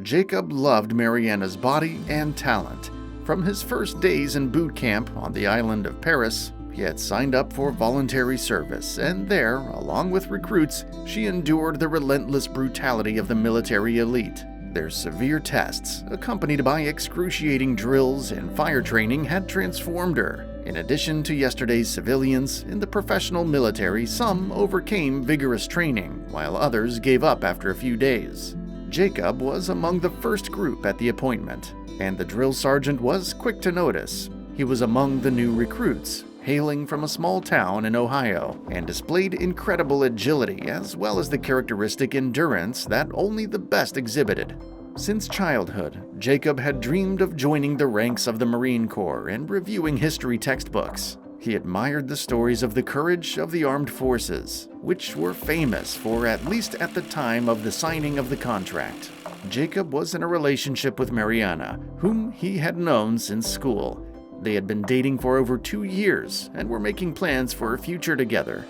Jacob loved Mariana's body and talent. From his first days in boot camp on the island of Paris, he had signed up for voluntary service, and there, along with recruits, she endured the relentless brutality of the military elite. Their severe tests, accompanied by excruciating drills and fire training, had transformed her. In addition to yesterday's civilians, in the professional military, some overcame vigorous training, while others gave up after a few days. Jacob was among the first group at the appointment, and the drill sergeant was quick to notice. He was among the new recruits, hailing from a small town in Ohio, and displayed incredible agility as well as the characteristic endurance that only the best exhibited. Since childhood, Jacob had dreamed of joining the ranks of the Marine Corps and reviewing history textbooks. He admired the stories of the courage of the armed forces, which were famous for, at least at the time of the signing of the contract. Jacob was in a relationship with Mariana, whom he had known since school. They had been dating for over 2 years and were making plans for a future together.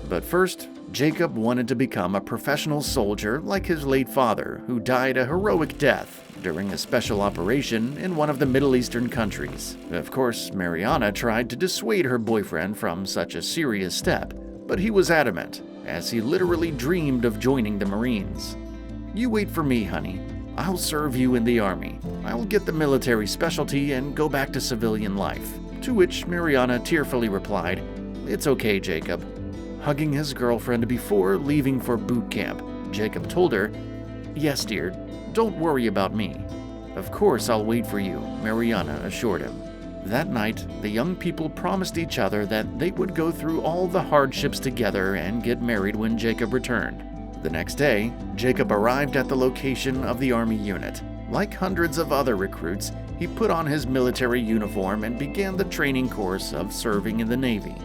But first, Jacob wanted to become a professional soldier like his late father, who died a heroic death during a special operation in one of the Middle Eastern countries. Of course, Mariana tried to dissuade her boyfriend from such a serious step, but he was adamant, as he literally dreamed of joining the Marines. "You wait for me, honey. I'll serve you in the army. I'll get the military specialty and go back to civilian life." To which Mariana tearfully replied, "It's okay, Jacob." Hugging his girlfriend before leaving for boot camp, Jacob told her, "Yes, dear, don't worry about me." "Of course I'll wait for you," Mariana assured him. That night, the young people promised each other that they would go through all the hardships together and get married when Jacob returned. The next day, Jacob arrived at the location of the Army unit. Like hundreds of other recruits, he put on his military uniform and began the training course of serving in the Navy.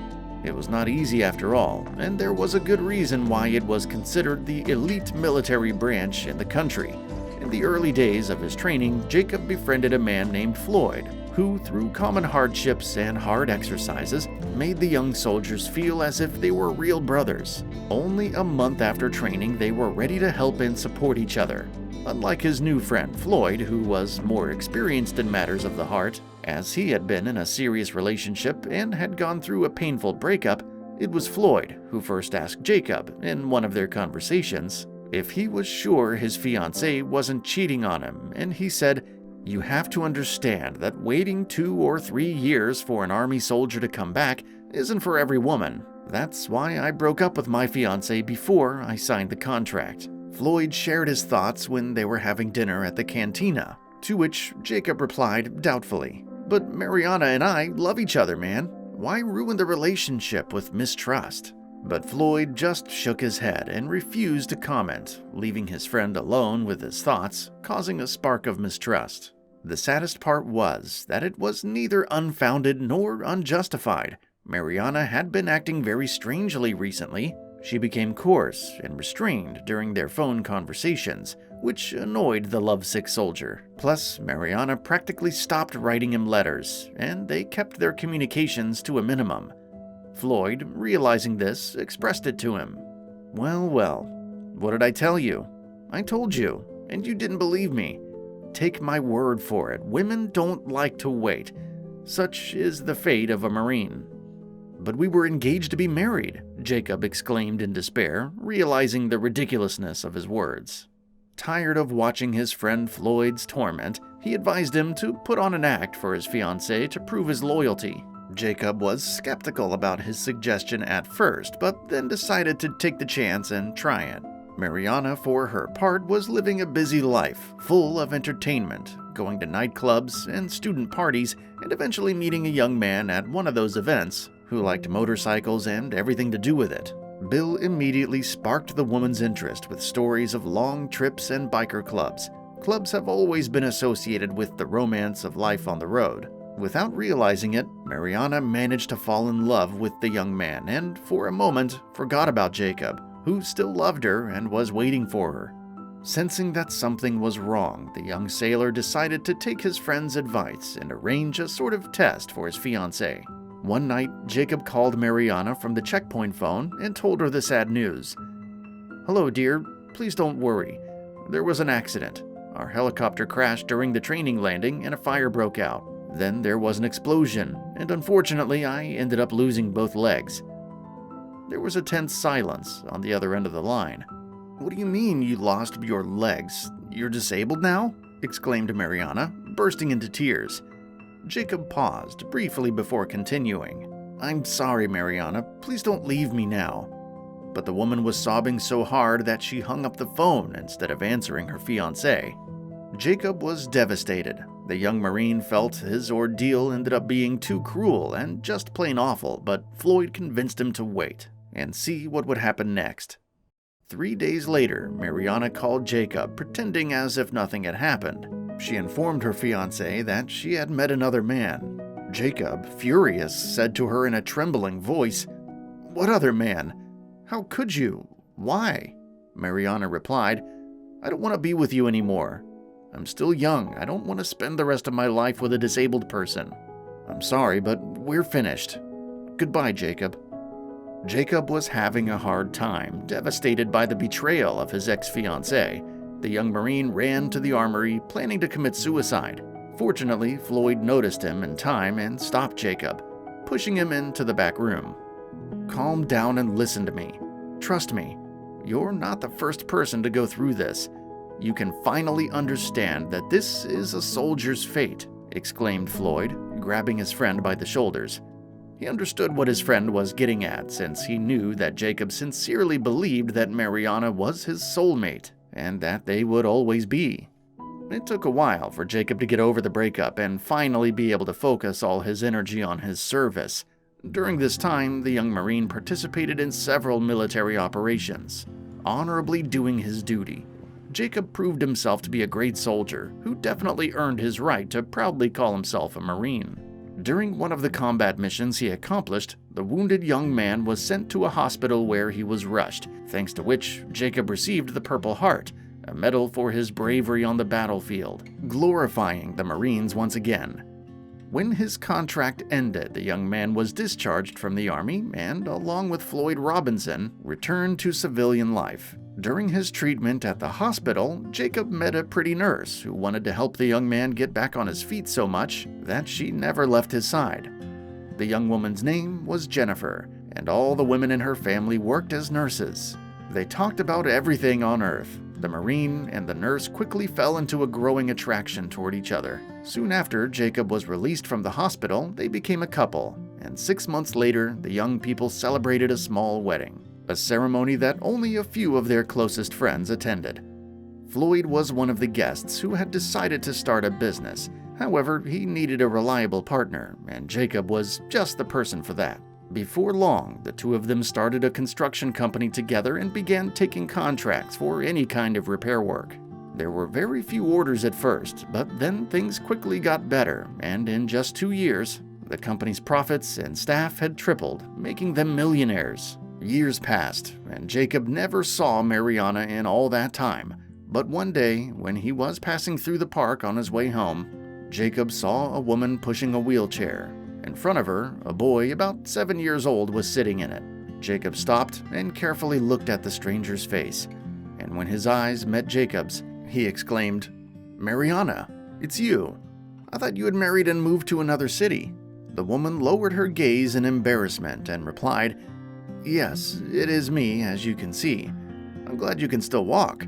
It was not easy after all, and there was a good reason why it was considered the elite military branch in the country. In the early days of his training, Jacob befriended a man named Floyd, who, through common hardships and hard exercises, made the young soldiers feel as if they were real brothers. Only a month after training, they were ready to help and support each other. Unlike his new friend Floyd, who was more experienced in matters of the heart, as he had been in a serious relationship and had gone through a painful breakup, it was Floyd who first asked Jacob, in one of their conversations, if he was sure his fiancée wasn't cheating on him, and he said, "You have to understand that waiting 2 or 3 years for an army soldier to come back isn't for every woman. That's why I broke up with my fiancée before I signed the contract." Floyd shared his thoughts when they were having dinner at the cantina, to which Jacob replied doubtfully, "But Mariana and I love each other, man. Why ruin the relationship with mistrust?" But Floyd just shook his head and refused to comment, leaving his friend alone with his thoughts, causing a spark of mistrust. The saddest part was that it was neither unfounded nor unjustified. Mariana had been acting very strangely recently. She became coarse and restrained during their phone conversations, which annoyed the lovesick soldier. Plus, Mariana practically stopped writing him letters, and they kept their communications to a minimum. Floyd, realizing this, expressed it to him. "Well, well, what did I tell you? I told you, and you didn't believe me. Take my word for it, women don't like to wait. Such is the fate of a Marine." "But we were engaged to be married," Jacob exclaimed in despair, realizing the ridiculousness of his words. Tired of watching his friend Floyd's torment, he advised him to put on an act for his fiancée to prove his loyalty. Jacob was skeptical about his suggestion at first, but then decided to take the chance and try it. Mariana, for her part, was living a busy life, full of entertainment, going to nightclubs and student parties, and eventually meeting a young man at one of those events who liked motorcycles and everything to do with it. Bill immediately sparked the woman's interest with stories of long trips and biker clubs. Clubs have always been associated with the romance of life on the road. Without realizing it, Mariana managed to fall in love with the young man and, for a moment, forgot about Jacob, who still loved her and was waiting for her. Sensing that something was wrong, the young sailor decided to take his friend's advice and arrange a sort of test for his fiancée. One night, Jacob called Mariana from the checkpoint phone and told her the sad news. "Hello, dear. Please don't worry. There was an accident. Our helicopter crashed during the training landing and a fire broke out. Then there was an explosion, and unfortunately I ended up losing both legs." There was a tense silence on the other end of the line. "What do you mean you lost your legs? You're disabled now?" exclaimed Mariana, bursting into tears. Jacob paused briefly before continuing. "I'm sorry, Mariana. Please don't leave me now." But the woman was sobbing so hard that she hung up the phone instead of answering her fiancé. Jacob was devastated. The young Marine felt his ordeal ended up being too cruel and just plain awful, but Floyd convinced him to wait and see what would happen next. 3 days later, Mariana called Jacob, pretending as if nothing had happened. She informed her fiancé that she had met another man. Jacob, furious, said to her in a trembling voice, "What other man? How could you? Why?" Mariana replied, "I don't want to be with you anymore. I'm still young. I don't want to spend the rest of my life with a disabled person. I'm sorry, but we're finished. Goodbye, Jacob." Jacob was having a hard time, devastated by the betrayal of his ex-fiancée. The young Marine ran to the armory, planning to commit suicide. Fortunately, Floyd noticed him in time and stopped Jacob, pushing him into the back room. "Calm down and listen to me. Trust me, you're not the first person to go through this. You can finally understand that this is a soldier's fate," exclaimed Floyd, grabbing his friend by the shoulders. He understood what his friend was getting at, since he knew that Jacob sincerely believed that Mariana was his soulmate, and that they would always be. It took a while for Jacob to get over the breakup and finally be able to focus all his energy on his service. During this time, the young Marine participated in several military operations, honorably doing his duty. Jacob proved himself to be a great soldier who definitely earned his right to proudly call himself a Marine. During one of the combat missions he accomplished, the wounded young man was sent to a hospital where he was rushed, thanks to which Jacob received the Purple Heart, a medal for his bravery on the battlefield, glorifying the Marines once again. When his contract ended, the young man was discharged from the Army and, along with Floyd Robinson, returned to civilian life. During his treatment at the hospital, Jacob met a pretty nurse who wanted to help the young man get back on his feet so much that she never left his side. The young woman's name was Jennifer, and all the women in her family worked as nurses. They talked about everything on Earth. The Marine and the nurse quickly fell into a growing attraction toward each other. Soon after Jacob was released from the hospital, they became a couple, and 6 months later, the young people celebrated a small wedding, a ceremony that only a few of their closest friends attended. Floyd was one of the guests who had decided to start a business. However, he needed a reliable partner, and Jacob was just the person for that. Before long, the two of them started a construction company together and began taking contracts for any kind of repair work. There were very few orders at first, but then things quickly got better, and in just 2 years, the company's profits and staff had tripled, making them millionaires. Years passed, and Jacob never saw Mariana in all that time. But one day, when he was passing through the park on his way home, Jacob saw a woman pushing a wheelchair. In front of her, a boy about 7 years old was sitting in it. Jacob stopped and carefully looked at the stranger's face, and when his eyes met Jacob's, he exclaimed, "Mariana, it's you. I thought you had married and moved to another city." The woman lowered her gaze in embarrassment and replied, "Yes, it is me, as you can see. I'm glad you can still walk.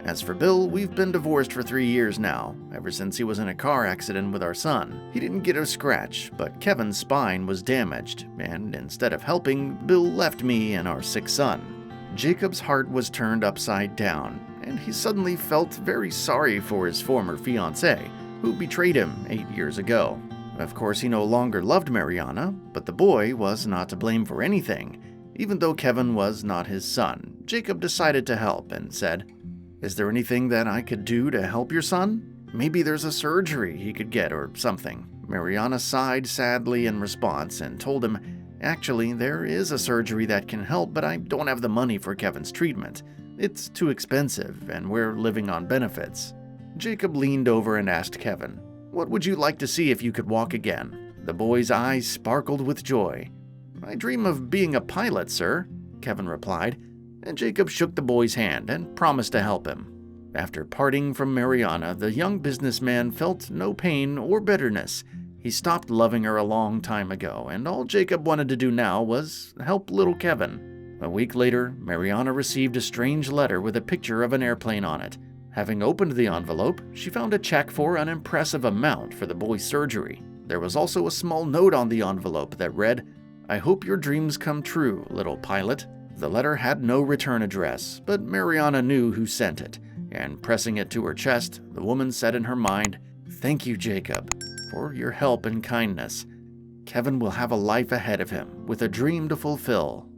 As for Bill, we've been divorced for 3 years now, ever since he was in a car accident with our son. He didn't get a scratch, but Kevin's spine was damaged, and instead of helping, Bill left me and our sick son." Jacob's heart was turned upside down, and he suddenly felt very sorry for his former fiancée, who betrayed him 8 years ago. Of course, he no longer loved Mariana, but the boy was not to blame for anything. Even though Kevin was not his son, Jacob decided to help and said, "Is there anything that I could do to help your son? Maybe there's a surgery he could get or something." Mariana sighed sadly in response and told him, "Actually, there is a surgery that can help, but I don't have the money for Kevin's treatment. It's too expensive, and we're living on benefits." Jacob leaned over and asked Kevin, "What would you like to see if you could walk again?" The boy's eyes sparkled with joy. "I dream of being a pilot, sir," Kevin replied, and Jacob shook the boy's hand and promised to help him. After parting from Mariana, the young businessman felt no pain or bitterness. He stopped loving her a long time ago, and all Jacob wanted to do now was help little Kevin. A week later, Mariana received a strange letter with a picture of an airplane on it. Having opened the envelope, she found a check for an impressive amount for the boy's surgery. There was also a small note on the envelope that read, "I hope your dreams come true, little pilot." The letter had no return address, but Mariana knew who sent it, and pressing it to her chest, the woman said in her mind, "Thank you, Jacob, for your help and kindness. Kevin will have a life ahead of him with a dream to fulfill."